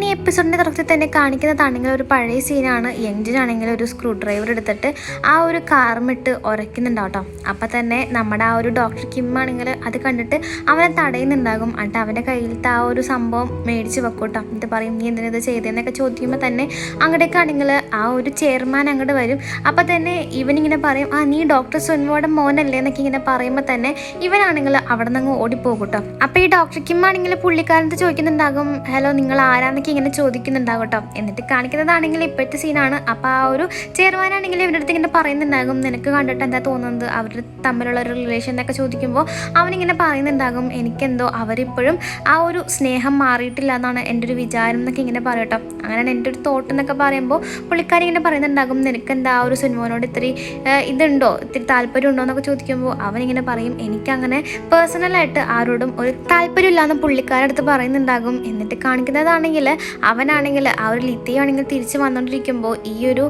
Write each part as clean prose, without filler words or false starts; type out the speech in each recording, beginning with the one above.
ഈ എപ്പിസോഡിൻ്റെ തുടക്കത്തിൽ തന്നെ കാണിക്കുന്നതാണെങ്കിൽ ഒരു പഴയ സീനാണ്. യങ്ജിനാണെങ്കിൽ ഒരു സ്ക്രൂ ഡ്രൈവർ എടുത്തിട്ട് ആ ഒരു കാർമിട്ട് ഉരയ്ക്കുന്നുണ്ടാവും കേട്ടോ. അപ്പം തന്നെ നമ്മുടെ ആ ഒരു ഡോക്ടർ കിം ആണെങ്കിൽ അത് കണ്ടിട്ട് അവനെ തടയുന്നുണ്ടാകും. എന്നിട്ട് അവൻ്റെ കയ്യിലത്തെ ആ ഒരു സംഭവം മേടിച്ച് വെക്കും കേട്ടോ. എന്നിട്ട് പറയും നീ എന്തിനത് ചെയ്തതെന്നൊക്കെ ചോദിക്കുമ്പോൾ തന്നെ അങ്ങോട്ടേക്കാണെങ്കിൽ ആ ഒരു ചെയർമാൻ അങ്ങോട്ട് വരും. അപ്പം തന്നെ ഇവനിങ്ങനെ പറയും നീ ഡോക്ടർ സുൻവോയുടെ മോനല്ലേ എന്നൊക്കെ ഇങ്ങനെ പറയുമ്പോൾ തന്നെ ഇവനാണെങ്കിൽ അവിടെ നിന്ന് ഓടിപ്പോകും കേട്ടോ. അപ്പോൾ ഈ ഡോക്ടർ കിം ആണെങ്കിൽ പുള്ളിക്കാരനത്ത് ചോദിക്കുന്നുണ്ടാകും ഹലോ നിങ്ങൾ ആരാന്നൊക്കെ ഇങ്ങനെ ചോദിക്കുന്നുണ്ടാകും കേട്ടോ. എന്നിട്ട് കാണിക്കുന്നതാണെങ്കിൽ ഇപ്പോഴത്തെ സീനാണ്. അപ്പോൾ ആ ഒരു ചെയർമാനാണെങ്കിൽ ഇവരുടെ അടുത്ത് ഇങ്ങനെ പറയുന്നുണ്ടാകും നിനക്ക് കണ്ടിട്ട് എന്താ തോന്നുന്നത് അവർ തമ്മിലുള്ള ഒരു റിലേഷൻ എന്നൊക്കെ ചോദിക്കുമ്പോൾ അവനിങ്ങനെ പറയുന്നുണ്ടാകും എനിക്കെന്തോ അവരിപ്പോഴും ആ ഒരു സ്നേഹം മാറിയിട്ടില്ല എന്നാണ് എൻ്റെ ഒരു വിചാരം എന്നൊക്കെ ഇങ്ങനെ പറയും കേട്ടോ. അങ്ങനെയാണ് എൻ്റെ ഒരു തോട്ട് എന്നൊക്കെ പറയുമ്പോൾ പുള്ളിക്കാരി ഇങ്ങനെ പറയുന്നുണ്ടാകും നിനക്കെന്താ ആ ഒരു സിനിമയോട് ഇത്തിരി ഇതുണ്ടോ ഇത്തിരി താല്പര്യം ഉണ്ടോ എന്നൊക്കെ ചോദിക്കുമ്പോൾ അവനിങ്ങനെ പറയും എനിക്കങ്ങനെ പേഴ്സണലായിട്ട് ആരോടും ഒരു താല്പര്യമില്ലാന്ന് പുള്ളിക്കാരുടെ അടുത്ത് പറയുന്നുണ്ടാകും. എന്നിട്ട് കാണിക്കുന്നതാണെങ്കിൽ അവനാണെങ്കിൽ ആ ഒരു ലിത്തിയാണെങ്കിൽ തിരിച്ച് വന്നുകൊണ്ടിരിക്കുമ്പോൾ ഈ ഒരു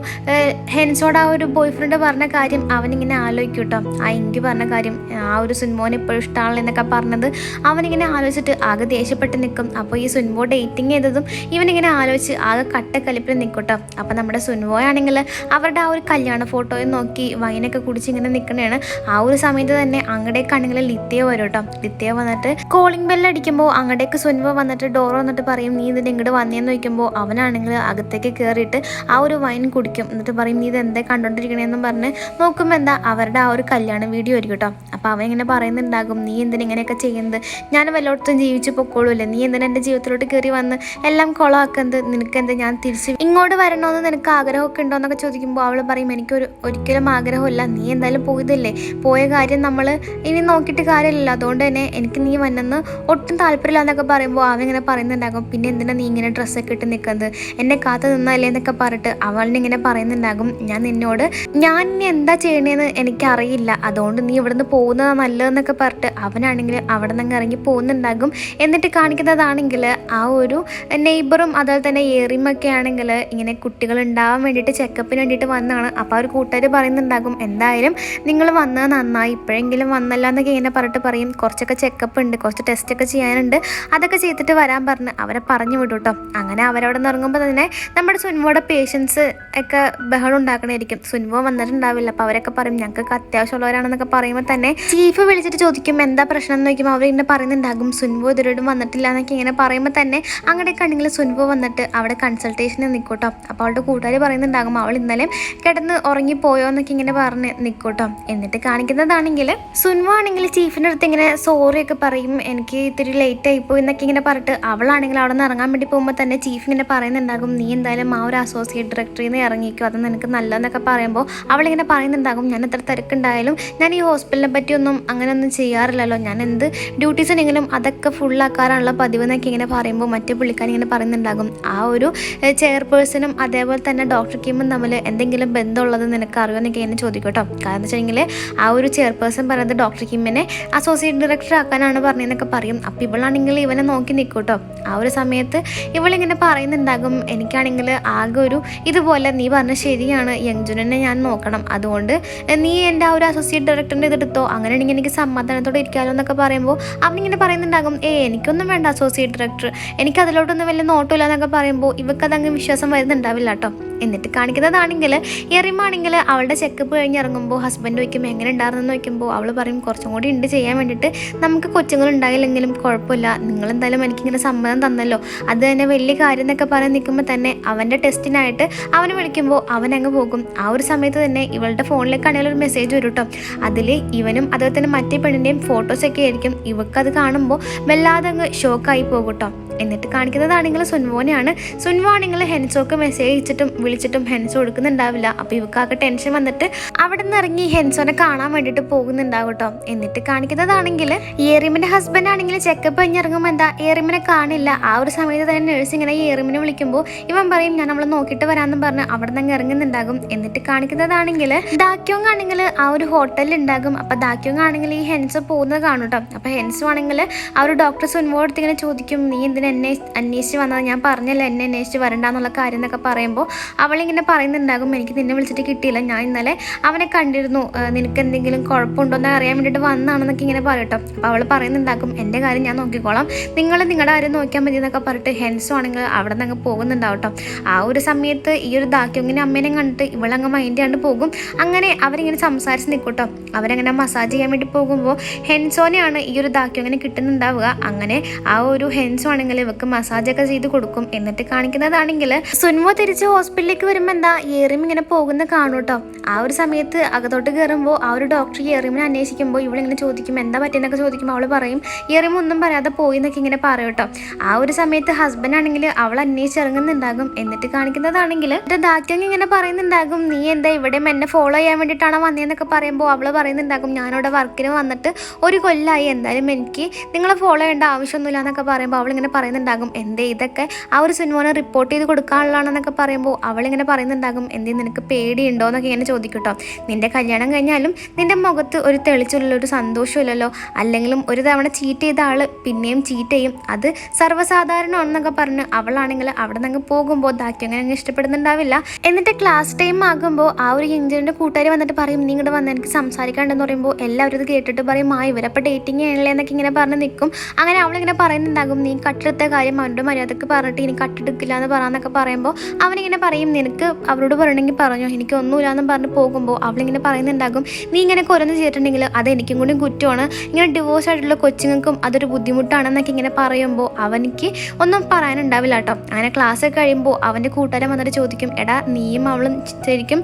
ഹെൻസോട് ആ ഒരു ബോയ് ഫ്രണ്ട് പറഞ്ഞ കാര്യം അവനിങ്ങനെ ആലോചിക്കും കേട്ടോ. ആ ഇങ്കി പറഞ്ഞ കാര്യം ആ ഒരു സുൻമോനെ ഇപ്പോഴും ഇഷ്ടമാണല്ലോ എന്നൊക്കെ പറഞ്ഞത് അവനിങ്ങനെ ആലോചിച്ചിട്ട് ആകെ ദേഷ്യപ്പെട്ട് നിൽക്കും. അപ്പോൾ ഈ സുൻമോ ഡേറ്റിംഗ് ചെയ്തതും ഇവനിങ്ങനെ ആലോചിച്ച് ആകെ കട്ടക്കലിപ്പിൽ നിൽക്കും കേട്ടോ. അപ്പോൾ നമ്മുടെ സുൻമോയാണെങ്കിൽ അവരുടെ ആ ഒരു കല്യാണ ഫോട്ടോയും നോക്കി വൈനൊക്കെ കുടിച്ച് ഇങ്ങനെ നിൽക്കണതാണ്. ആ ഒരു സമയത്ത് തന്നെ അങ്ങടേക്കാണെങ്കിൽ ലിത്തിയ വരും കേട്ടോ. ലിത്തിയ വന്നിട്ട് കോളിംഗ് ബെല്ലടിക്കുമ്പോൾ അങ്ങടേക്ക് സുൻമോ വന്നിട്ട് ഡോർ വന്നിട്ട് പറയും നീ ഇതിൻ്റെ ഇങ്ങോട്ട് വന്നേന്ന് ചോദിക്കുമ്പോൾ അവനാണെങ്കിൽ അകത്തേക്ക് കയറിയിട്ട് ആ ഒരു വൈൻ കുടിക്കും. എന്നിട്ട് പറയും നീ ഇത് എന്താ കണ്ടോണ്ടിരിക്കണേന്നും പറഞ്ഞ് നോക്കുമ്പോൾ എന്താ അവരുടെ ആ ഒരു കല്യാണ വീഡിയോ ആയിരിക്കും കേട്ടോ. അപ്പോൾ അവൻ ഇങ്ങനെ പറയുന്നുണ്ടാകും നീ എന്തിനാ ഇങ്ങനെയൊക്കെ ചെയ്യുന്നത് ഞാൻ വല്ലയിടത്തും ജീവിച്ച് പൊക്കോളൂല്ലേ നീ എന്തിനാ എൻ്റെ ജീവിതത്തിലോട്ട് കയറി വന്ന് എല്ലാം കുളമാക്കുന്നത് നിനക്കെന്ത് ഞാൻ തിരിച്ച് ഇങ്ങോട്ട് വരണമെന്ന് നിനക്ക് ആഗ്രഹമൊക്കെ ഉണ്ടോ എന്നൊക്കെ ചോദിക്കുമ്പോൾ അവൾ പറയും ഒരിക്കലും ആഗ്രഹമില്ല നീ എന്തായാലും പോയതല്ലേ പോയ കാര്യം നമ്മൾ ഇനി നോക്കിയിട്ട് കാര്യമില്ലല്ലോ അതുകൊണ്ട് തന്നെ എനിക്ക് നീ വന്നെന്ന് ഒട്ടും താല്പര്യമില്ല എന്നൊക്കെ പറയുമ്പോൾ അവൻ ഇങ്ങനെ പറയുന്നുണ്ടാകും പിന്നെ എന്തിനാ നീ ഇങ്ങനെ ഡ്രസ്സൊക്കെ ഇട്ട് നിൽക്കുന്നത് എന്നെ കാത്തു നിന്നല്ലേ എന്നൊക്കെ പറഞ്ഞിട്ട് അവളിനിങ്ങനെ പറയുന്നുണ്ടാകും ഞാൻ നിന്നോട് ഞാൻ ഇനി എന്താ ചെയ്യണേന്ന് എനിക്കറിയില്ല അതുകൊണ്ട് നീ ഇവിടുന്ന് പോകുന്നത് നല്ലതെന്നൊക്കെ പറഞ്ഞിട്ട് അവനാണെങ്കിൽ അവിടെ നിന്ന് ഇറങ്ങി പോകുന്നുണ്ടാകും. എന്നിട്ട് കാണിക്കുന്നതാണെങ്കിൽ ആ ഒരു നെയ്ബറും അതുപോലെ തന്നെ ഏറിയുമൊക്കെ ആണെങ്കിൽ ഇങ്ങനെ കുട്ടികൾ ഉണ്ടാവാൻ വേണ്ടിയിട്ട് ചെക്കപ്പിന് വേണ്ടിയിട്ട് വന്നതാണ്. അപ്പോൾ ആ ഒരു കൂട്ടുകാർ പറയുന്നുണ്ടാകും എന്തായാലും നിങ്ങൾ വന്നത് നന്നായി ഇപ്പോഴെങ്കിലും വന്നല്ല എന്നൊക്കെ ഇങ്ങനെ പറഞ്ഞിട്ട് പറയും കുറച്ചൊക്കെ ചെക്കപ്പ് ഉണ്ട് കുറച്ച് ടെസ്റ്റൊക്കെ ചെയ്യാനുണ്ട് അതൊക്കെ ചെയ്തിട്ട് വരാൻ പറഞ്ഞ് അവരെ പറഞ്ഞു വിടും കേട്ടോ. അങ്ങനെ അവരവിടെ നിന്ന് ഇറങ്ങുമ്പോൾ തന്നെ നമ്മുടെ സുൻവോയുടെ പേഷ്യൻസ് ഒക്കെ ബഹളം ഉണ്ടാക്കണമായിരിക്കും. സുൻവോ വന്നിട്ടുണ്ടാവില്ല അപ്പോൾ അവരൊക്കെ പറയും ഞങ്ങൾക്ക് അത്യാവശ്യമുള്ളവരാണെന്നൊക്കെ പറയുമ്പോൾ തന്നെ ചീഫ് വിളിച്ചിട്ട് ചോദിക്കും എന്താ പ്രശ്നം എന്ന് ചോദിക്കുമ്പോൾ അവരിങ്ങനെ പറയുന്നുണ്ടാകും സുൻവോ ഇതുവരെയും വന്നിട്ടില്ല എന്നൊക്കെ ഇങ്ങനെ പറയുമ്പോൾ തന്നെ അങ്ങോട്ടേക്ക് ആണെങ്കിൽ സുൻവോ വന്നിട്ട് അവിടെ കൺസൾട്ടേഷന് നിൽക്കൂട്ടോ. അപ്പോൾ അവളുടെ കൂട്ടുകാർ പറയുന്നുണ്ടാകും അവൾ ഇന്നലെ കിടന്ന് ഉറങ്ങിപ്പോയോ എന്നൊക്കെ ഇങ്ങനെ പറഞ്ഞ് നിൽക്കൂട്ടോ. എന്നിട്ട് കാണിക്കുന്നതാണെങ്കിൽ സുൻവോ ആണെങ്കിൽ ചീഫിൻ്റെ അടുത്ത് ഇങ്ങനെ സോറിയൊക്കെ പറയും എനിക്ക് ഇത്തിരി ലേറ്റ് ആയിപ്പോയി എന്നൊക്കെ ഇങ്ങനെ പറഞ്ഞിട്ട് അവളാണെങ്കിൽ അവിടെ നിന്ന് ഇറങ്ങാൻ വേണ്ടി പോകുമ്പോൾ തന്നെ ചീഫ് ഇങ്ങനെ പറയുന്നുണ്ടാകും നീ എന്തായാലും ആ ഒരു അസോസിയേറ്റ് ഡയറക്ടറിൽ നിന്ന് ഇറങ്ങിക്കും അത് നിനക്ക് നല്ലതെന്നൊക്കെ പറയുമ്പോൾ അവളിങ്ങനെ പറയുന്നുണ്ടാകും ഞാൻ എത്ര തിരക്കുണ്ടായാലും ഞാൻ ഈ ഹോസ്പിറ്റലിനെ പറ്റിയൊന്നും അങ്ങനെയൊന്നും ചെയ്യാറില്ലല്ലോ ഞാൻ എന്ത് ഡ്യൂട്ടീസ് ഉണ്ടെങ്കിലും അതൊക്കെ ഫുള്ളാക്കാറുള്ള പതിവ് എന്നൊക്കെ ഇങ്ങനെ പറയുമ്പോൾ മറ്റേ പുള്ളിക്കാരൻ ഇങ്ങനെ പറയുന്നുണ്ടാകും ആ ഒരു ചെയർപേഴ്സണും അതേപോലെ തന്നെ ഡോക്ടർ കിമ്മും തമ്മിൽ എന്തെങ്കിലും ബന്ധമുള്ളത് നിനക്ക് അറിയുമോ എന്നൊക്കെ എന്നെ ചോദിക്കും കേട്ടോ. കാരണം എന്ന് വെച്ചിട്ടുണ്ടെങ്കിൽ ആ ഒരു ചെയർപേഴ്സൺ പറയുന്നത് ഡോക്ടർ കിമ്മിനെ അസോസിയേറ്റ് ഡയറക്ടർ ആക്കാനാണ് പറഞ്ഞതെന്നൊക്കെ പറയും. അപ്പോൾ ഇവളാണെങ്കിൽ ഇവനെ നോക്കി നിൽക്കും കേട്ടോ. ആ ഒരു സമയത്ത് ഇവളിങ്ങനെ പറയുന്നുണ്ടാകും എനിക്കാണെങ്കിൽ ആകെ ഒരു ഇതുപോലെ നീ പറഞ്ഞ ശരിയാണ് യങ്ജുനെ ഞാൻ നോക്കണം അതുകൊണ്ട് നീ എൻ്റെ ആ ഒരു അസോസിയേറ്റ് ഡയറക്ടറിൻ്റെ ഇതെടുത്തോ അങ്ങനെയാണെങ്കിൽ എനിക്ക് സമാധാനത്തോടെ ഇരിക്കാമല്ലോ എന്നൊക്കെ പറയുമ്പോൾ അവനിങ്ങനെ പറയുന്നുണ്ടാകും എനിക്കൊന്നും വേണ്ട അസോസിയേറ്റ് ഡയറക്ടർ എനിക്ക് അതിലോട്ടൊന്നും വലിയ നോട്ടില്ല എന്നൊക്കെ പറയുമ്പോൾ ഇവക്കതങ്ങ് വിശ്വാസം വരുന്നുണ്ടാവില്ല കേട്ടോ. എന്നിട്ട് കാണിക്കുന്നതാണെങ്കിൽ എറിമാണെങ്കിൽ അവളുടെ ചെക്കപ്പ് കഴിഞ്ഞ് ഇറങ്ങുമ്പോൾ ഹസ്ബൻഡ് വയ്ക്കുമ്പോൾ എങ്ങനെ ഉണ്ടായിരുന്നെന്ന് വയ്ക്കുമ്പോൾ അവൾ പറയും കുറച്ചും കൂടി ഉണ്ട് ചെയ്യാൻ വേണ്ടിയിട്ട് നമുക്ക് കൊച്ചുങ്ങളുണ്ടായില്ലെങ്കിലും കുഴപ്പമില്ല നിങ്ങളെന്തായാലും എനിക്കിങ്ങനെ സമ്മതം തന്നല്ലോ അത് തന്നെ വലിയ കാര്യം എന്നൊക്കെ പറയാൻ നിൽക്കുമ്പോൾ തന്നെ അവൻ്റെ ടെസ്റ്റിനായിട്ട് അവനെ വിളിക്കുമ്പോൾ അവനങ്ങ് പോകും. ആ ഒരു സമയത്ത് തന്നെ ഇവളുടെ ഫോണിലേക്കാണെങ്കിൽ ഒരു മെസ്സേജ് വരും കേട്ടോ. അതിൽ ഇവനും അതുപോലെ തന്നെ മറ്റേ പെണ്ണിൻ്റെയും ഫോട്ടോസൊക്കെ ആയിരിക്കും. ഇവക്കത് കാണുമ്പോൾ വല്ലാതെ അങ്ങ് ഷോക്കായി പോകും കേട്ടോ. എന്നിട്ട് കാണിക്കുന്നതാണെങ്കിൽ സുൻവോനെയാണ്. സുൻവോ ആണെങ്കിൽ ഹെൻസോക്ക് മെസ്സേജ് അയച്ചിട്ടും വിളിച്ചിട്ടും ഹെൻസോ എടുക്കുന്നുണ്ടാവില്ല. അപ്പോൾ ഇവക്കാകെ ടെൻഷൻ വന്നിട്ട് അവിടെ നിന്ന് ഇറങ്ങി ഹെൻസോനെ കാണാൻ വേണ്ടിയിട്ട് പോകുന്നുണ്ടാവും കേട്ടോ. എന്നിട്ട് കാണിക്കുന്നതാണെങ്കിൽ ഏറിമിൻ്റെ ഹസ്ബൻഡ് ആണെങ്കിൽ ചെക്കപ്പ് കഴിഞ്ഞ് ഇറങ്ങുമ്പോൾ എന്താ ഏറിമിനെ കാണില്ല. ആ ഒരു സമയത്ത് തന്നെ നേഴ്സ് ഇങ്ങനെ ഏറിമിനെ വിളിക്കുമ്പോൾ ഇവൻ പറയും ഞാൻ നമ്മളെ നോക്കിയിട്ട് വരാമെന്നും പറഞ്ഞ് അവിടെ നിന്ന് ഇറങ്ങുന്നുണ്ടാകും. എന്നിട്ട് കാണിക്കുന്നതാണെങ്കിൽ ദാക്യോങ് ആണെങ്കിൽ ആ ഒരു ഹോട്ടലിൽ ഉണ്ടാകും. അപ്പോൾ ദാക്യോങ് ആണെങ്കിൽ ഈ ഹെൻസോ പോകുന്നത് കാണും കേട്ടോ. അപ്പോൾ ഹെൻസോ ആണെങ്കിൽ ആ ഒരു ഡോക്ടർ സുൻവോ അടുത്ത് ഇങ്ങനെ ചോദിക്കും നീ എന്തിനാ എന്തിനാ എന്നെ അന്വേഷിച്ച് വന്നത്, ഞാൻ പറഞ്ഞല്ലോ എന്നെ അന്വേഷിച്ച് വരണ്ടെന്നുള്ള കാര്യം എന്നൊക്കെ പറയുമ്പോൾ അവളിങ്ങനെ പറയുന്നുണ്ടാകും, എനിക്ക് നിന്നെ വിളിച്ചിട്ട് കിട്ടിയില്ല, ഞാൻ ഇന്നലെ അവനെ കണ്ടിരുന്നു, നിനക്ക് എന്തെങ്കിലും കുഴപ്പമുണ്ടോയെന്ന് അറിയാൻ വേണ്ടിയിട്ട് വന്നതാണെന്നൊക്കെ ഇങ്ങനെ പറയട്ടോ. അപ്പോൾ അവൾ പറയുന്നുണ്ടാകും, എൻ്റെ കാര്യം ഞാൻ നോക്കിക്കോളാം, നിങ്ങൾ നിങ്ങളുടെ കാര്യം നോക്കിയാൽ മതി എന്നൊക്കെ പറഞ്ഞിട്ട് ഹെൻസോ ആണെങ്കിൽ അവിടെ നിന്ന് അങ്ങ് പോകുന്നുണ്ടാവും കേട്ടോ. ആ ഒരു സമയത്ത് ഈ ഒരു ദാക്യോങ്ങിനെ അമ്മേനെ കണ്ടിട്ട് ഇവളങ്ങ് മൈൻഡ് ചെയ്യാണ്ട് പോകും. അങ്ങനെ അവരിങ്ങനെ സംസാരിച്ച് നിൽക്കൂട്ടോ. അവരങ്ങനെ മസാജ് ചെയ്യാൻ വേണ്ടി പോകുമ്പോൾ ഹെൻസോനെയാണ് ഈ ഒരു ദാക്യോങ്ങിനെ കിട്ടുന്നുണ്ടാവുക. അങ്ങനെ ആ ഒരു ഹെൻസോ ആണെങ്കിൽ ഇവർക്ക് മസാജൊക്കെ ചെയ്ത് കൊടുക്കും. എന്നിട്ട് കാണിക്കുന്നതാണെങ്കിൽ സുൻമോ തിരിച്ച് ഹോസ്പിറ്റലിലേക്ക് വരുമ്പോൾ എന്താ ഏറിയും ഇങ്ങനെ പോകുന്ന കാണും കേട്ടോ. ആ ഒരു സമയത്ത് അകത്തോട്ട് കയറുമ്പോൾ ആ ഒരു ഡോക്ടർ ഏറിയമിനെ അന്വേഷിക്കുമ്പോൾ ഇവളിങ്ങനെ ചോദിക്കും എന്താ പറ്റിയെന്നൊക്കെ ചോദിക്കുമ്പോൾ അവൾ പറയും ഏറിയം ഒന്നും പറയാതെ പോയി എന്നൊക്കെ ഇങ്ങനെ പറയും കേട്ടോ. ആ ഒരു സമയത്ത് ഹസ്ബൻഡ് ആണെങ്കിൽ അവൾ അന്വേഷിച്ചിറങ്ങുന്നുണ്ടാകും. എന്നിട്ട് കാണിക്കുന്നതാണെങ്കിൽ ദാക്യോങ് ഇങ്ങനെ പറയുന്നുണ്ടാകും, നീ എന്താ ഇവിടെ എന്നെ ഫോളോ ചെയ്യാൻ വേണ്ടിയിട്ടാണോ വന്നതെന്നൊക്കെ പറയുമ്പോൾ അവൾ പറയുന്നുണ്ടാകും, ഞാനിവിടെ വർക്കിന് വന്നിട്ട് 1 കൊല്ലമായി, എന്തായാലും എനിക്ക് നിങ്ങളെ ഫോളോ ചെയ്യേണ്ട ആവശ്യമൊന്നുമില്ല എന്നൊക്കെ പറയുമ്പോൾ അവളിങ്ങനെ പറയുന്നുണ്ടാകും, എന്തേ ഇതൊക്കെ ആ ഒരു സിനിമനെ റിപ്പോർട്ട് ചെയ്ത് കൊടുക്കാനുള്ളതാണെന്നൊക്കെ പറയുമ്പോൾ അവളിങ്ങനെ പറയുന്നുണ്ടാകും, എന്തേ നിനക്ക് പേടിയുണ്ടോ എന്നൊക്കെ ഇങ്ങനെ ചോദിക്കും കേട്ടോ. നിന്റെ കല്യാണം കഴിഞ്ഞാലും നിന്റെ മുഖത്ത് ഒരു തെളിച്ചുള്ള ഒരു സന്തോഷമില്ലല്ലോ, അല്ലെങ്കിലും ഒരു തവണ ചീറ്റ് ചെയ്ത ആൾ പിന്നെയും ചീറ്റ് ചെയ്യും, അത് സർവ്വസാധാരണമാണെന്നൊക്കെ പറഞ്ഞ് അവളാണെങ്കിൽ അവിടെ നിന്ന് പോകുമ്പോൾ ദാക്യോങ്ങിനെ അങ്ങ് ഇഷ്ടപ്പെടുന്നുണ്ടാവില്ല. എന്നിട്ട് ക്ലാസ് ടൈം ആകുമ്പോൾ ആ ഒരു ഇഞ്ചിൻ്റെ കൂട്ടുകാർ വന്നിട്ട് പറയും, നീ ഇങ്ങോട്ട് വന്ന് എനിക്ക് സംസാരിക്കാണ്ടെന്ന് പറയുമ്പോൾ എല്ലാവരും ഇത് കേട്ടിട്ട് പറയും, ഇവരപ്പോൾ ഡേറ്റിംഗ് ചെയ്യണല്ലേ എന്നൊക്കെ ഇങ്ങനെ പറഞ്ഞ് നിൽക്കും. അങ്ങനെ അവളിങ്ങനെ പറയുന്നുണ്ടാകും, നീ കട്ടെടുത്ത കാര്യം അവൻ്റെ മര്യാദക്ക് പറഞ്ഞിട്ട് ഇനി കട്ടെടുക്കില്ല എന്ന് പറയാന്നൊക്കെ പറയുമ്പോൾ അവനിങ്ങനെ പറയും, നിനക്ക് അവരോട് പറയണമെങ്കിൽ പറഞ്ഞോ, എനിക്കൊന്നുമില്ല എന്ന് പറഞ്ഞ് പോകുമ്പോൾ അവളിങ്ങനെ പറയുന്നുണ്ടാകും, നീ ഇങ്ങനെ കുറഞ്ഞ് ചെയ്തിട്ടുണ്ടെങ്കിൽ അത് എനിക്കും കൂടി കുറ്റമാണ്, ഇങ്ങനെ ഡിവോഴ്സ് ആയിട്ടുള്ള കൊച്ചുങ്ങൾക്കും അതൊരു ബുദ്ധിമുട്ടാണെന്നൊക്കെ ഇങ്ങനെ പറയുമ്പോൾ അവനിക്ക് ഒന്നും പറയാനുണ്ടാവില്ല കേട്ടോ. അങ്ങനെ ക്ലാസ് കഴിയുമ്പോൾ അവൻ്റെ കൂട്ടുകാരൻ വന്നിട്ട് ചോദിക്കും, എടാ നീയും അവളും ശരിക്കും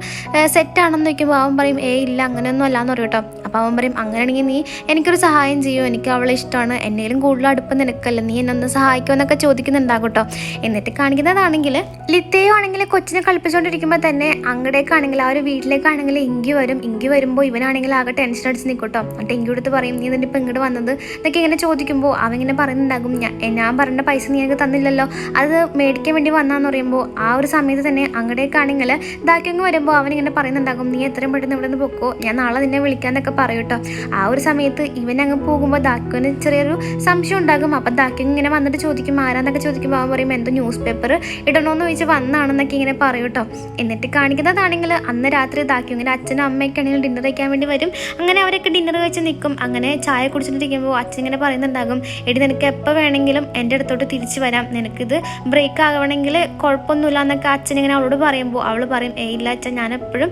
സെറ്റാണെന്ന് ചോദിക്കുമ്പോൾ അവൻ പറയും, ഇല്ല അങ്ങനെയൊന്നും അല്ലാന്ന് പറയും കേട്ടോ. അപ്പോൾ അവൻ പറയും, അങ്ങനെയാണെങ്കിൽ നീ എനിക്കൊരു സഹായം ചെയ്യുമോ, എനിക്ക് അവളെ ഇഷ്ടമാണ്, എന്നേലും കൂടുതൽ അടുപ്പം നിനക്കല്ലേ, നീ എന്നെ ഒന്ന് സഹായിക്കുമെന്നൊക്കെ ചോദിക്കുന്നുണ്ടാകും കേട്ടോ. എന്നിട്ട് കാണിക്കുന്നതാണെങ്കിൽ ലിത്തയോ ആണെങ്കിൽ കൊച്ചിനെ കളിപ്പിച്ചുകൊണ്ടിരിക്കുമ്പോൾ തന്നെ അങ്ങടേക്കാണെങ്കിൽ ആ ഒരു വീട്ടിലേക്കാണെങ്കിൽ ഇങ്കി വരും. ഇങ്കി വരുമ്പോൾ ഇവനാണെങ്കിൽ ആകെ ടെൻഷൻ അടിച്ച് നിൽക്കും കേട്ടോ. എന്നിട്ട് ഇങ്കി എടുത്ത് പറയും, നീ എന്നിട്ട് ഇപ്പം ഇങ്ങോട്ട് വന്നത് എന്നൊക്കെ ഇങ്ങനെ ചോദിക്കുമ്പോൾ അവനിങ്ങനെ പറയുന്നുണ്ടാകും, ഞാൻ പറഞ്ഞ പൈസ നീ എനിക്ക് തന്നില്ലല്ലോ, അത് മേടിക്കാൻ വേണ്ടി വന്നാന്ന് പറയുമ്പോൾ ആ ഒരു സമയത്ത് തന്നെ അങ്ങടേക്കാണെങ്കിൽ ദാക്യോങ് വരുമ്പോൾ അവനിങ്ങനെ പറയുന്നുണ്ടാകും, നീ എത്രയും പെട്ടെന്ന് ഇവിടെ നിന്ന് പൊക്കോ, ഞാൻ നാളെ നിന്നെ വിളിക്കാന്നൊക്കെ പറയും കേട്ടോ. ആ ഒരു സമയത്ത് ഇവനങ്ങ് പോകുമ്പോൾ ദാക്യോന് ചെറിയൊരു സംശയം ഉണ്ടാകും. അപ്പം ദാക്യോങ് ഇങ്ങനെ വന്നിട്ട് ചോദിക്കും, ആരാന്നൊക്കെ ചോദിക്കുമ്പോൾ അവൻ പറയും, എന്തോ ന്യൂസ് പേപ്പർ ഇടണമെന്ന് ചോദിച്ച് വന്നാണെന്നൊക്കെ ഇങ്ങനെ പറയും കേട്ടോ. എന്നിട്ട് കാണിക്കുന്നതാണെങ്കിൽ അന്ന് രാത്രി ദാക്യോങ്ങിൻ്റെ അച്ഛനും അമ്മയൊക്കെയാണെങ്കിൽ ഡിന്നർ കഴിക്കാൻ വേണ്ടി വരും. അങ്ങനെ അവരൊക്കെ ഡിന്നർ കഴിച്ച് നിൽക്കും. അങ്ങനെ ചായ കുടിച്ചിട്ടിരിക്കുമ്പോൾ അച്ഛൻ ഇങ്ങനെ പറയുന്നുണ്ടാകും, എടി നിനക്ക് എപ്പോൾ വേണമെങ്കിലും എൻ്റെ അടുത്തോട്ട് തിരിച്ചു വരാം, നിനക്കിത് ബ്രേക്ക് ആകണമെങ്കിൽ കുഴപ്പമൊന്നുമില്ല എന്നൊക്കെ അച്ഛൻ ഇങ്ങനെ അവളോട് പറയുമ്പോൾ അവൾ പറയും, ഇല്ല അച്ഛൻ, ഞാൻ എപ്പോഴും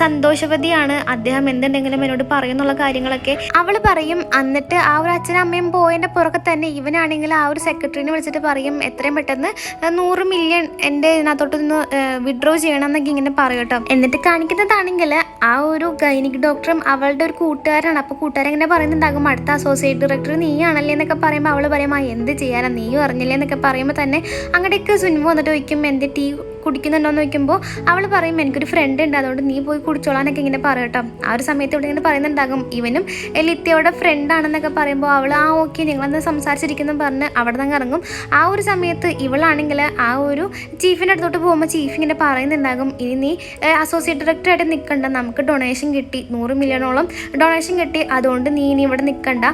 സന്തോഷവതിയാണ്, അദ്ദേഹം എന്തുണ്ടെങ്കിലും എന്നോട് പറയുന്നുള്ള കാര്യങ്ങളൊക്കെ അവൾ പറയും. എന്നിട്ട് ആ ഒരു അച്ഛനും അമ്മയും പോയതിൻ്റെ പുറകെ തന്നെ ഇവനാണെങ്കിൽ ആ ഒരു സെക്രട്ടറിനെ വിളിച്ചിട്ട് പറയും, എത്രയും പെട്ടെന്ന് 100 മില്യൺ എൻ്റെ ഇതിനകത്തോട്ട് നിന്ന് വിഡ്രോ ചെയ്യണം എന്നൊക്കെ ഇങ്ങനെ പറയും കേട്ടോ. എന്നിട്ട് കാണിക്കുന്നതാണെങ്കിൽ ആ ഒരു ഗൈനിക് ഡോക്ടറും അവളുടെ ഒരു കൂട്ടുകാരാണ്. അപ്പോൾ കൂട്ടുകാരൻ ഇങ്ങനെ പറയുന്നുണ്ടാകും, അടുത്ത അസോസിയേറ്റ് ഡയറക്ടർ നീയാണല്ലേ എന്നൊക്കെ പറയുമ്പോൾ അവൾ പറയും, എന്ത് ചെയ്യാനാ, നീയും അറിഞ്ഞില്ലേ എന്നൊക്കെ പറയുമ്പോൾ തന്നെ അങ്ങോട്ടേക്ക് സുൻമോ വന്നിട്ട് ചോദിക്കും, എൻ്റെ ടീ കുടിക്കുന്നുണ്ടോയെന്ന് ചോദിക്കുമ്പോൾ അവൾ പറയും, എനിക്കൊരു ഫ്രണ്ട് ഉണ്ട്, അതുകൊണ്ട് നീ പോയി കുടിച്ചോളാന്നൊക്കെ ഇങ്ങനെ പറയും കേട്ടോ. ആ ഒരു സമയത്ത് ഇവിടെ ഇങ്ങനെ പറയുന്നുണ്ടാകും, ഇവനും ലിത്തയുടെ ഫ്രണ്ടാണെന്നൊക്കെ പറയുമ്പോൾ അവൾ ഓക്കെ നിങ്ങളെന്ന് സംസാരിച്ചിരിക്കുന്നു പറഞ്ഞ് അവിടെ നിന്ന് ഇറങ്ങും. ആ ഒരു സമയത്ത് ഇവളാണെങ്കിൽ ആ ഒരു ചീഫിൻ്റെ അടുത്തോട്ട് പോകുമ്പോൾ ചീഫ് ഇങ്ങനെ പറയുന്നുണ്ടാകും, ഇനി നീ അസോസിയേറ്റ് ഡയറക്ടറായിട്ട് നിൽക്കണ്ട, നമുക്ക് ഡൊണേഷൻ കിട്ടി, 100 മില്യണോളം ഡൊണേഷൻ കിട്ടി, അതുകൊണ്ട് നീ ഇനി ഇവിടെ നിൽക്കണ്ട,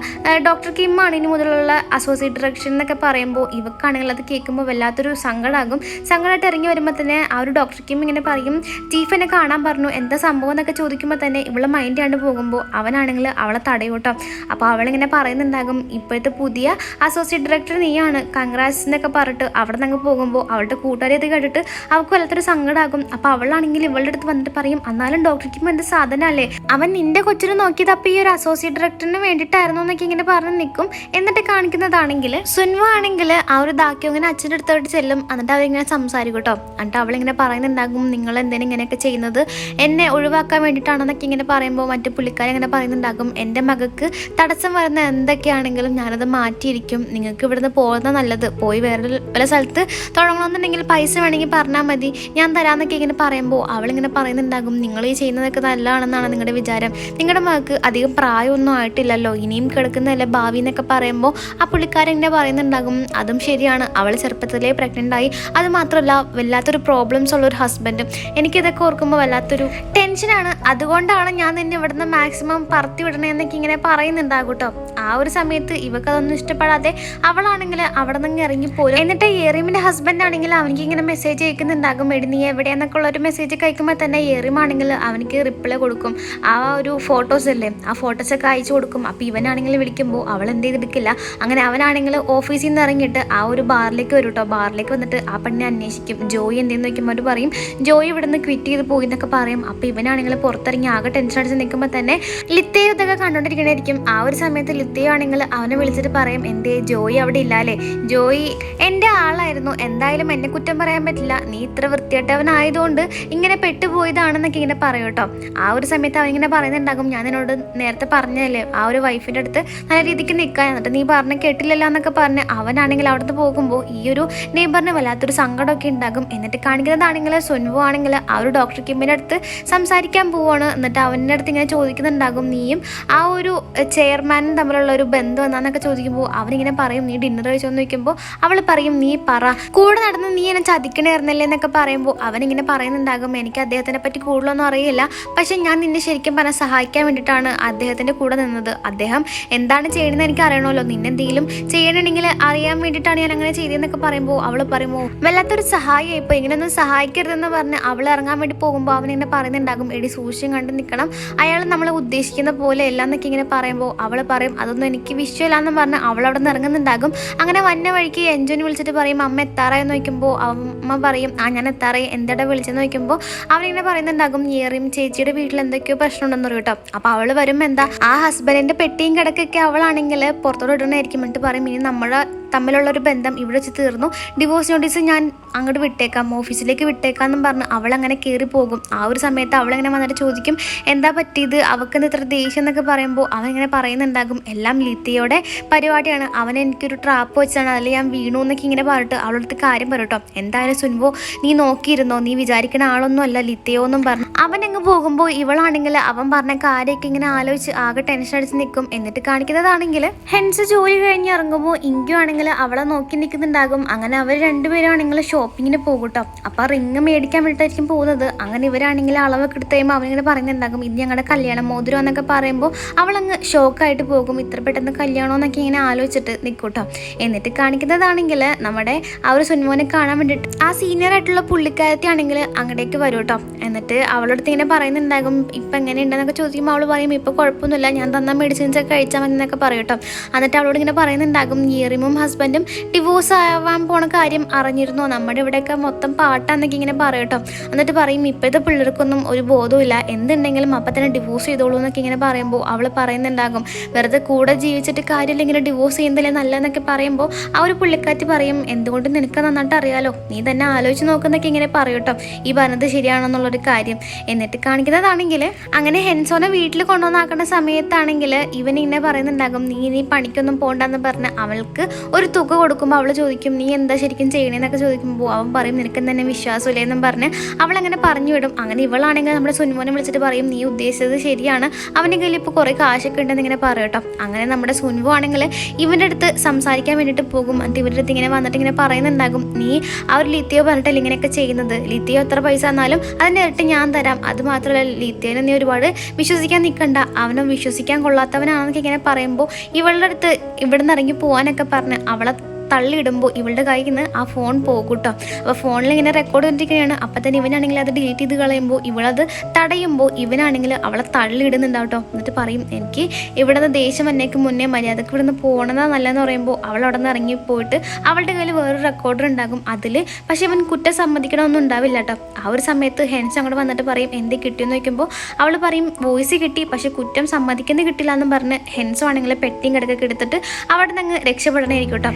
ഡോക്ടർ കിമ്മാണ് ഇനി മുതലുള്ള അസോസിയേറ്റ് ഡയറക്ടർ എന്നൊക്കെ പറയുമ്പോൾ ഇവക്കാണെങ്കിൽ അത് കേൾക്കുമ്പോൾ വല്ലാത്തൊരു സങ്കടമാകും. സങ്കടമായിട്ട് ഇറങ്ങി വരുമ്പോൾ തന്നെ ആ ഒരു ഡോക്ടർ കിം ഇങ്ങനെ പറയും, ചീഫ് എന്നെ കാണാൻ പറഞ്ഞു, എന്താ സംഭവം എന്നൊക്കെ ചോദിക്കുമ്പോൾ തന്നെ ഇവളെ മൈൻഡ് കണ്ട് പോകുമ്പോൾ അവനാണെങ്കിൽ അവളെ തടയൂട്ടോ. അപ്പോൾ അവളിങ്ങനെ പറയുന്നുണ്ടാകും, ഇപ്പോഴത്തെ പുതിയ അസോസിയേറ്റ് ഡയറക്ടർ നീയാണ്, കൺഗ്രാറ്റ്സ് എന്നൊക്കെ പറഞ്ഞിട്ട് അവിടെ നിന്ന് പോകുമ്പോൾ അവളുടെ കൂട്ടുകാരെ ഇത് കേട്ടിട്ട് അവൾക്ക് വല്ലാത്തൊരു സങ്കടമാകും. അപ്പോൾ അവളാണെങ്കിൽ ഇവളുടെ അടുത്ത് വന്നിട്ട് പറയും, എന്നാലും ഡോക്ടർ കിം എന്ത് സാധനമല്ലേ, അവൻ നിന്റെ കൊച്ചിനെ നോക്കിയത് അപ്പോൾ ഈ ഒരു അസോസിയേറ്റ് ഡയറക്ടറിന് വേണ്ടിയിട്ടായിരുന്നു എന്നൊക്കെ ഇങ്ങനെ പറഞ്ഞ് നിൽക്കും. എന്നിട്ട് കാണിക്കുന്നതാണെങ്കിൽ സുൻവ ആണെങ്കിൽ ആ ഒരു ദാക്യോങ്ങിനെ അച്ഛൻ്റെ അടുത്തോട്ട് ചെല്ലും. എന്നിട്ട് അവരിങ്ങനെ സംസാരിക്കും കേട്ടോ. എന്നിട്ട് അവളിങ്ങനെ പറയുന്നുണ്ടാകും, നിങ്ങൾ എന്തിനും ഇങ്ങനെയൊക്കെ ചെയ്യുന്നത്, എന്നെ ഒഴിവാക്കാൻ വേണ്ടിയിട്ടാണെന്നൊക്കെ ഇങ്ങനെ പറയുമ്പോൾ മറ്റു പുള്ളിക്കാരെ ഇങ്ങനെ പറയുന്നുണ്ടാകും, എൻ്റെ മകൾക്ക് തടസ്സം വരുന്ന എന്തൊക്കെയാണെങ്കിലും ഞാനത് മാറ്റിയിരിക്കും, നിങ്ങൾക്ക് ഇവിടുന്ന് പോകുന്നത് നല്ലത്, പോയി വേറെ പല സ്ഥലത്ത് തുടങ്ങണമെന്നുണ്ടെങ്കിൽ പൈസ വേണമെങ്കിൽ പറഞ്ഞാൽ മതി, ഞാൻ തരാമെന്നൊക്കെ ഇങ്ങനെ പറയുമ്പോൾ അവളിങ്ങനെ പറയുന്നുണ്ടാകും, നിങ്ങൾ ഈ ചെയ്യുന്നതൊക്കെ നല്ലതാണെന്നാണ് നിങ്ങളുടെ വിചാരം, നിങ്ങളുടെ മകൾക്ക് അധികം പ്രായമൊന്നും ആയിട്ടില്ലല്ലോ, ഇനിയും കിടക്കുന്നതല്ലേ ഭാവി എന്നൊക്കെ പറയുമ്പോൾ ആ പുള്ളിക്കാരെങ്ങനെ പറയുന്നുണ്ടാകും, അതും ശരിയാണ്, അവൾ ചെറുപ്പത്തിലേ പ്രഗ്നൻ്റ് ആയി, അത് മാത്രമല്ല വല്ലാത്തൊരു പ്രോബ്ലംസ് ഉള്ളൊരു ഹസ്ബൻഡും. എനിക്കിതൊക്കെ ഓർക്കുമ്പോൾ വല്ലാത്തൊരു ടെൻഷനാണ്. അതുകൊണ്ടാണ് ഞാൻ നിന്നെ ഇവിടുന്ന് മാക്സിമം പറത്തി വിടണേന്നൊക്കെ ഇങ്ങനെ പറയുന്നുണ്ടാകും കേട്ടോ. ആ ഒരു സമയത്ത് ഇവക്കതൊന്നും ഇഷ്ടപ്പെടാതെ അവളാണെങ്കിൽ അവിടെ നിന്ന് ഇറങ്ങിപ്പോരും. എന്നിട്ട് ഏറിമിൻ്റെ ഹസ്ബൻഡ് ആണെങ്കിൽ അവനിക്ക് ഇങ്ങനെ മെസ്സേജ് അയക്കുന്നുണ്ടാകും, എടി നീ എവിടെയെന്നൊക്കെ ഉള്ളൊരു മെസ്സേജ് കഴിക്കുമ്പോൾ തന്നെ ഏറിമാണെങ്കിൽ അവനിക്ക് റിപ്ലൈ കൊടുക്കും. ആ ഒരു ഫോട്ടോസ് അല്ലേ, ആ ഫോട്ടോസൊക്കെ അയച്ചു കൊടുക്കും. അപ്പോൾ ഇവനാണെങ്കിൽ വിളിക്കുമ്പോൾ അവൾ എന്ത് ചെയ്തെടുക്കില്ല. അങ്ങനെ അവനാണെങ്കിൽ ഓഫീസിൽ നിന്ന് ഇറങ്ങിയിട്ട് ആ ഒരു ബാറിലേക്ക് വരും കേട്ടോ. ബാറിലേക്ക് വന്നിട്ട് ആ പെണ്ണിനെ അന്വേഷിക്കും. ജോയി എന്തെന്ന് നോക്കുമ്പോൾ അവർ പറയും ജോയി ഇവിടെ നിന്ന് ക്വിറ്റ് ചെയ്ത് പോയി എന്നൊക്കെ പറയും. അപ്പോൾ ഇവനാണെങ്കിൽ പുറത്തിറങ്ങി ആകെ ടെൻഷൻ അടിച്ച് നിൽക്കുമ്പോൾ തന്നെ ലിത്തയോ ഇതൊക്കെ കണ്ടുകൊണ്ടിരിക്കണായിരിക്കും. ആ ഒരു സമയത്ത് ലിത്തയോ ആണെങ്കിൽ അവനെ വിളിച്ചിട്ട് പറയും, എന്തേ ജോയി അവിടെ ഇല്ലാല്ലേ, ജോയി എൻ്റെ ആളായിരുന്നു, എന്തായാലും എന്നെ കുറ്റം പറയാൻ പറ്റില്ല, നീ ഇത്ര വൃത്തിയായിട്ടവനായതുകൊണ്ട് ഇങ്ങനെ പെട്ടുപോയതാണെന്നൊക്കെ ഇങ്ങനെ പറയും കേട്ടോ. ആ ഒരു സമയത്ത് അവനിങ്ങനെ പറയുന്നുണ്ടാകും, ഞാൻ എന്നോട് നേരത്തെ പറഞ്ഞതല്ലേ ആ ഒരു വൈഫിൻ്റെ അടുത്ത് നല്ല രീതിക്ക് നിൽക്കാൻ, എന്നിട്ട് നീ പറഞ്ഞ കേട്ടില്ലല്ലോ എന്നൊക്കെ പറഞ്ഞ് അവനാണെങ്കിൽ അവിടുന്ന് പോകുമ്പോൾ ഈ ഒരു നെയ്ബറിന് വല്ലാത്തൊരു സങ്കടമൊക്കെ ഉണ്ടാകും. എന്നിട്ട് കാണിക്കുന്നതാണെങ്കിൽ സുൻവു ആണെങ്കിൽ ആ ഒരു ഡോക്ടർ കിമ്മിൻ്റെ അടുത്ത് സംസാരിക്കാൻ പോവാണ്. എന്നിട്ട് അവൻ്റെ അടുത്ത് ഇങ്ങനെ ചോദിക്കുന്നുണ്ടാകും, നീയും ആ ഒരു ചെയർമാനും തമ്മിലുള്ള ഒരു ബന്ധം എന്നാന്നൊക്കെ ചോദിക്കുമ്പോൾ അവനിങ്ങനെ പറയും, നീ ഡിന്നർ കഴിച്ചോന്ന് ചോദിക്കുമ്പോൾ അവൾ പറയും, നീ പറ, കൂടെ നടന്ന് നീ എന്നെ ചതിക്കണേർന്നല്ലേ എന്നൊക്കെ പറയുമ്പോൾ അവനിങ്ങനെ പറയുന്നുണ്ടാകും, എനിക്ക് അദ്ദേഹത്തിനെ പറ്റി കൂടുതലൊന്നും അറിയില്ല, പക്ഷെ ഞാൻ നിന്നെ ശരിക്കും പറഞ്ഞാൽ സഹായിക്കാൻ വേണ്ടിയിട്ടാണ് അദ്ദേഹത്തിൻ്റെ കൂടെ നിന്നത്. അദ്ദേഹം എന്താണ് ചെയ്യണമെന്ന് എനിക്ക് അറിയണമല്ലോ, നിന്നെന്തെങ്കിലും ചെയ്യണമെങ്കിൽ അറിയാൻ വേണ്ടിയിട്ടാണ് ഞാൻ അങ്ങനെ ചെയ്തതെന്നൊക്കെ പറയുമ്പോൾ അവൾ പറയുമ്പോൾ വല്ലാത്തൊരു സഹായം, ഇപ്പോൾ ഇങ്ങനെയൊന്നും സഹായിക്കരുതെന്ന് പറഞ്ഞ് അവൾ ഇറങ്ങാൻ വേണ്ടി പോകുമ്പോൾ അവനിങ്ങനെ പറയുന്നുണ്ടാകും, എടി സൂക്ഷ്യം കണ്ട് നിൽക്കണം, അയാൾ നമ്മളെ ഉദ്ദേശിക്കുന്ന പോലെ അല്ല എന്നൊക്കെ ഇങ്ങനെ പറയുമ്പോൾ അവൾ പറയും, അതൊന്നും എനിക്ക് വിഷയമില്ലാന്ന് പറഞ്ഞ് അവൾ അവിടെ നിന്ന് ഇറങ്ങുന്നുണ്ടാകും. അങ്ങനെ വന്ന വഴിക്ക് എൻജോനെ വിളിച്ചിട്ട് പറയും, അമ്മ എത്താറായെന്ന് നോക്കുമ്പോൾ അമ്മ പറയും, ആ ഞാൻ എത്താറായി, എന്തെടാ വിളിച്ചെന്ന് നോക്കുമ്പോൾ അവനിങ്ങനെ പറയുന്നുണ്ടാകും, ഏറിയും ചേച്ചിയുടെ വീട്ടിൽ എന്തൊക്കെയോ പ്രശ്നമുണ്ടെന്ന് പറയും കേട്ടോ. അപ്പോൾ അവൾ വരുമ്പോൾ എന്താ ആ ഹസ്ബൻഡിൻ്റെ പെട്ടിയും കിടക്കൊക്കെ അവളാണെങ്കിൽ പുറത്തോട്ട് ഇടണമായിരിക്കും. എന്നിട്ട് പറയും, ഇനി നമ്മളെ തമ്മിലുള്ളൊരു ബന്ധം ഇവിടെ വെച്ച് തീർന്നു, ഡിവോഴ്സ് നോട്ടീസ് ഞാൻ അങ്ങോട്ട് വിട്ടേക്കാം, ഓഫീസിലേക്ക് വിട്ടേക്കാമെന്നും പറഞ്ഞ് അവളങ്ങനെ കയറി പോകും. ആ ഒരു സമയത്ത് അവളങ്ങനെ വന്നിട്ട് ചോദിക്കും, എന്താ പറ്റിയത്, അവൾക്ക് ഇത്ര ദേഷ്യം എന്നൊക്കെ പറയുമ്പോൾ അവനിങ്ങനെ പറയുന്നുണ്ടാകും, എല്ലാം ലിത്തിയോടെ പരിപാടിയാണ്, അവൻ എനിക്കൊരു ട്രാപ്പ് വെച്ചാണ്, അതിൽ ഞാൻ വീണു എന്നൊക്കെ ഇങ്ങനെ പറഞ്ഞിട്ട് അവളടുത്ത് കാര്യം പറയും കേട്ടോ. എന്തായാലും സുൻവോ നീ നോക്കിയിരുന്നോ, നീ വിചാരിക്കുന്ന ആളൊന്നും അല്ല ലിത്തിയോ എന്നും പറഞ്ഞു അവനങ്ങ് പോകുമ്പോൾ ഇവളാണെങ്കിൽ അവൻ പറഞ്ഞ കാര്യമൊക്കെ ഇങ്ങനെ ആലോചിച്ച് ആകെ ടെൻഷൻ അടിച്ച് നിൽക്കും. എന്നിട്ട് കാണിക്കുന്നതാണെങ്കിൽ ഹെൻസ് ജോലി കഴിഞ്ഞ് ഇറങ്ങുമ്പോൾ ഇങ്കു ആണെങ്കിൽ അവളെ നോക്കി നിൽക്കുന്നുണ്ടാകും. അങ്ങനെ അവർ രണ്ടുപേരാണെങ്കിൽ ഷോപ്പിങ്ങിന് പോകും കേട്ടോ. അപ്പോൾ റിങ് മേടിക്കാൻ വേണ്ടിയിട്ടായിരിക്കും പോകുന്നത്. അങ്ങനെ ഇവരാണെങ്കിൽ അളവൊക്കെ എടുത്ത് കഴിയുമ്പോൾ അവനിങ്ങനെ പറയുന്നുണ്ടാകും, ഇത് ഞങ്ങളുടെ കല്യാണം മോതിരം എന്നൊക്കെ പറയുമ്പോൾ അവളങ്ങ് ഷോക്കായിട്ട് പോകും. ഇത്ര പെട്ടെന്ന് കല്യാണം എന്നൊക്കെ ഇങ്ങനെ ആലോചിച്ചിട്ട് നിൽക്കും കേട്ടോ. എന്നിട്ട് കാണിക്കുന്നതാണെങ്കിൽ നമ്മുടെ ആ ഒരു സുൻമോനെ കാണാൻ വേണ്ടിയിട്ട് ആ സീനിയർ ആയിട്ടുള്ള പുള്ളിക്കാരത്തി ആണെങ്കിൽ അങ്ങോട്ടേക്ക് വരും കേട്ടോ. എന്നിട്ട് അവളടുത്ത് ഇങ്ങനെ പറയുന്നുണ്ടാകും, ഇപ്പം എങ്ങനെയുണ്ടെന്നൊക്കെ ചോദിക്കുമ്പോൾ അവൾ പറയും, ഇപ്പോൾ കുഴപ്പമൊന്നുമില്ല, ഞാൻ തന്ന മെഡിസിൻസ് ഒക്കെ കഴിച്ചാൽ മതി എന്നൊക്കെ പറയും കേട്ടോ. എന്നിട്ട് അവളോട് ഇങ്ങനെ പറയുന്നുണ്ടാകും, ഏറിമും ഹസ്ബൻഡും ഡിവോഴ്സ് ആവാൻ പോണ കാര്യം അറിഞ്ഞിരുന്നോ, നമ്മുടെ ഇവിടെയൊക്കെ മൊത്തം പാട്ടാന്നൊക്കെ ഇങ്ങനെ പറയും കേട്ടോ. എന്നിട്ട് പറയും, ഇപ്പോഴത്തെ പിള്ളേർക്കൊന്നും ഒരു ബോധമില്ല, എന്തുണ്ടെങ്കിലും അപ്പം തന്നെ ഡിവോഴ്സ് ചെയ്തോളൂ എന്നൊക്കെ ഇങ്ങനെ പറയുമ്പോൾ അവൾ പറയുന്നുണ്ടാകും, വെറുതെ കൂടെ ജീവിച്ചിട്ട് കാര്യമില്ല, ഇങ്ങനെ ഡിവോഴ്സ് ചെയ്യുന്നതല്ലേ നല്ലതെന്നൊക്കെ പറയുമ്പോൾ ആ ഒരു പുള്ളിക്കാറ്റി പറയും, എന്തുകൊണ്ട് നിനക്ക് നന്നായിട്ട് അറിയാലോ, നീ തന്നെ ആലോചിച്ച് നോക്കുന്നൊക്കെ ഇങ്ങനെ പറയും കേട്ടോ, ഈ പറഞ്ഞത് ശരിയാണെന്നുള്ളൊരു കാര്യം. എന്നിട്ട് കാണിക്കുന്നതാണെങ്കിൽ അങ്ങനെ ഹെൻസോനെ വീട്ടിൽ കൊണ്ടുവന്നാക്കുന്ന സമയത്താണെങ്കിൽ ഇവൻ ഇങ്ങനെ പറയുന്നുണ്ടാകും, നീ പണിക്കൊന്നും പോകണ്ടെന്ന് പറഞ്ഞ് അവൾക്ക് ഒരു തുക കൊടുക്കുമ്പോൾ അവൾ ചോദിക്കും, നീ എന്താ ശരിക്കും ചെയ്യണേന്നൊക്കെ ചോദിക്കുമ്പോൾ അവൻ പറയും, നിനക്ക് തന്നെ വിശ്വാസമില്ലേ എന്നും പറഞ്ഞ് അവളങ്ങനെ പറഞ്ഞു വിടും. അങ്ങനെ ഇവളാണെങ്കിൽ നമ്മുടെ സുൻമോനെ വിളിച്ചിട്ട് പറയും, നീ ഉദ്ദേശിച്ചത് ശരിയാണ്, അവൻ്റെ കയ്യിൽ ഇപ്പോൾ കുറേ കാശൊക്കെ ഉണ്ടെന്ന് ഇങ്ങനെ പറയും കേട്ടോ. അങ്ങനെ നമ്മുടെ സുൻവു ആണെങ്കിൽ ഇവൻ്റെ അടുത്ത് സംസാരിക്കാൻ വേണ്ടിയിട്ട് പോകും. എന്നിട്ട് ഇവരുടെ അടുത്ത് ഇങ്ങനെ വന്നിട്ട് ഇങ്ങനെ പറയുന്നുണ്ടാകും, നീ ആ ഒരു ലിത്തിയോ പറഞ്ഞിട്ടല്ലേ ഇങ്ങനെയൊക്കെ ചെയ്യുന്നത്, ലിത്തിയോ എത്ര പൈസ തന്നാലും അതിൻ്റെ ഇരട്ടി ഞാൻ തരാം, അത് മാത്രമല്ല ലിത്തിയോനെ നീ ഒരുപാട് വിശ്വസിക്കാൻ നിൽക്കണ്ട, അവനെ വിശ്വസിക്കാൻ കൊള്ളാത്തവനാണെന്നൊക്കെ ഇങ്ങനെ പറയുമ്പോൾ ഇവളുടെ അടുത്ത് ഇവിടെ നിന്ന് ഇറങ്ങി പോകാനൊക്കെ പറഞ്ഞ് അവളെ തള്ളിയിടുമ്പോൾ ഇവളുടെ കയ്യിൽ നിന്ന് ആ ഫോൺ പോകും കേട്ടോ. അപ്പോൾ ഫോണിൽ ഇങ്ങനെ റെക്കോർഡ് ചെയ്തിരിക്കുകയാണ്. അപ്പം തന്നെ ഇവനാണെങ്കിൽ അത് ഡിലീറ്റ് ചെയ്ത് കളയുമ്പോൾ ഇവളത് തടയുമ്പോൾ ഇവനാണെങ്കിൽ അവളെ തള്ളിയിടുന്നുണ്ടാവും കേട്ടോ. എന്നിട്ട് പറയും, എനിക്ക് ഇവിടെ നിന്ന് ദേഷ്യം വന്നേക്ക് മുന്നേ മര്യാദക്ക് ഇവിടെ നിന്ന് പോകണതാണ് നല്ലതെന്ന് പറയുമ്പോൾ അവൾ അവിടെ നിന്ന് ഇറങ്ങിപ്പോയിട്ട് അവളുടെ കയ്യിൽ വേറൊരു റെക്കോർഡർ ഉണ്ടാകും. അതിൽ പക്ഷേ ഇവൻ കുറ്റം സമ്മതിക്കണമൊന്നും ഉണ്ടാവില്ല കേട്ടോ. ആ ഒരു സമയത്ത് ഹെൻസ് അങ്ങോട്ട് വന്നിട്ട് പറയും, എന്ത് കിട്ടിയെന്ന് ചോദിക്കുമ്പോൾ അവൾ പറയും, വോയിസ് കിട്ടി, പക്ഷേ കുറ്റം സമ്മതിക്കുന്നത് കിട്ടില്ല എന്നും പറഞ്ഞ് ഹെൻസോ ആണെങ്കിൽ പെട്ടിയും കിടക്കൊക്കെ എടുത്തിട്ട് അവിടെ നിന്ന് രക്ഷപ്പെടണമായിരിക്കും കേട്ടോ.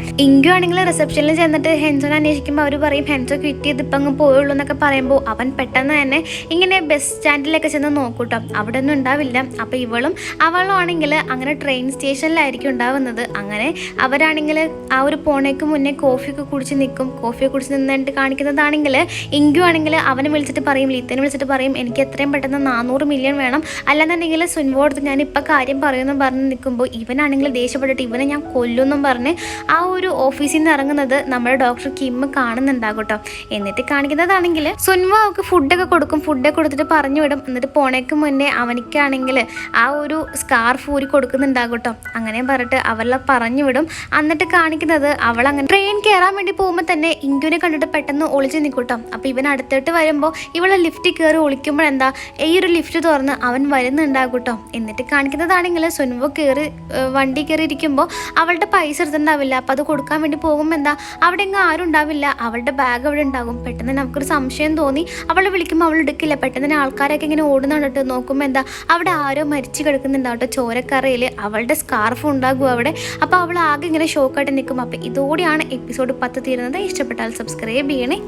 ആണെങ്കിൽ റിസപ്ഷനിൽ ചെന്നിട്ട് ഹെൻസോനെ അന്വേഷിക്കുമ്പോൾ അവർ പറയും, ഹെൻസോ ക്വിറ്റ് ചെയ്ത് ഇപ്പം അങ്ങ് പോയുള്ളൂ എന്നൊക്കെ പറയുമ്പോൾ അവൻ പെട്ടെന്ന് തന്നെ ഇങ്ങനെ ബസ് സ്റ്റാൻഡിലൊക്കെ ചെന്ന് നോക്കൂട്ടോ. അവിടെ ഒന്നും ഉണ്ടാവില്ല. അപ്പോൾ അവളും ആണെങ്കിൽ അങ്ങനെ ട്രെയിൻ സ്റ്റേഷനിലായിരിക്കും ഉണ്ടാവുന്നത്. അങ്ങനെ അവരാണെങ്കിൽ ആ ഒരു പോണേക്ക് മുന്നേ കോഫിയൊക്കെ കുടിച്ച് നിൽക്കും. കോഫിയൊക്കെ കുടിച്ച് നിന്നിട്ട് കാണിക്കുന്നതാണെങ്കിൽ ഇങ്കു ആണെങ്കിൽ അവനെ വിളിച്ചിട്ട് പറയും, ലീത്തനെ വിളിച്ചിട്ട് പറയും, എനിക്ക് എത്രയും പെട്ടെന്ന് 400 മില്യൺ വേണം, അല്ലെന്നുണ്ടെങ്കിൽ സുൻവോടത്ത് ഞാൻ ഇപ്പം കാര്യം പറയുമെന്നും പറഞ്ഞ് നിൽക്കുമ്പോൾ ഇവനാണെങ്കിൽ ദേഷ്യപ്പെട്ടിട്ട് ഇവനെ ഞാൻ കൊല്ലുമെന്നും പറഞ്ഞ് ആ ഒരു ഓഫീസിൽ നിന്ന് ഇറങ്ങുന്നത് നമ്മുടെ ഡോക്ടർ കിം കാണുന്നുണ്ടാകും കേട്ടോ. എന്നിട്ട് കാണിക്കുന്നതാണെങ്കിൽ സുൻവോ അവൾക്ക് ഫുഡൊക്കെ കൊടുക്കും. ഫുഡൊക്കെ കൊടുത്തിട്ട് പറഞ്ഞു വിടും. എന്നിട്ട് പോണേക്ക് മുന്നേ അവനിക്കാണെങ്കിൽ ആ ഒരു സ്കാർഫ് ഊരി കൊടുക്കുന്നുണ്ടാകും കേട്ടോ. അങ്ങനെ പറഞ്ഞിട്ട് അവളെ പറഞ്ഞു വിടും. എന്നിട്ട് കാണിക്കുന്നത് അവൾ അങ്ങനെ ട്രെയിൻ കയറാൻ വേണ്ടി പോകുമ്പോൾ തന്നെ ഇങ്കുവിനെ കണ്ടിട്ട് പെട്ടെന്ന് ഒളിച്ച് നിൽക്കൂട്ടോ. അപ്പോൾ ഇവൻ അടുത്തോട്ട് വരുമ്പോൾ ഇവളെ ലിഫ്റ്റിൽ കയറി ഒളിക്കുമ്പോഴെന്താ ഈ ഒരു ലിഫ്റ്റ് തുറന്ന് അവൻ വരുന്നുണ്ടാകും കേട്ടോ. എന്നിട്ട് കാണിക്കുന്നതാണെങ്കിൽ സുൻവോ വണ്ടി കയറി ഇരിക്കുമ്പോൾ അവളുടെ പൈസ എടുത്തിട്ടുണ്ടാവില്ല. അപ്പോൾ അത് കൊടുക്കാൻ വേണ്ടി പോകുമ്പോൾ എന്താ അവിടെ എങ്ങും ആരും ഉണ്ടാവില്ല. അവളുടെ ബാഗ് അവിടെ ഉണ്ടാകും. പെട്ടെന്ന് നമുക്കൊരു സംശയം തോന്നി. അവളെ വിളിക്കുമ്പോൾ അവൾ എടുക്കില്ല. പെട്ടെന്ന് തന്നെ ആൾക്കാരൊക്കെ ഇങ്ങനെ ഓടുന്നുണ്ടിട്ട് നോക്കുമ്പോൾ എന്താ അവിടെ ആരോ മരിച്ചു കിടക്കുന്നുണ്ടാവും കേട്ടോ. ചോരക്കറയിൽ അവളുടെ സ്കാർഫ് ഉണ്ടാകും അവിടെ. അപ്പോൾ അവൾ ആകെ ഇങ്ങനെ ഷോക്കായിട്ട് നിൽക്കും. അപ്പോൾ ഇതോടെയാണ് എപ്പിസോഡ് 10 തീരുന്നത്. ഇഷ്ടപ്പെട്ടാൽ സബ്സ്ക്രൈബ് ചെയ്യണേ.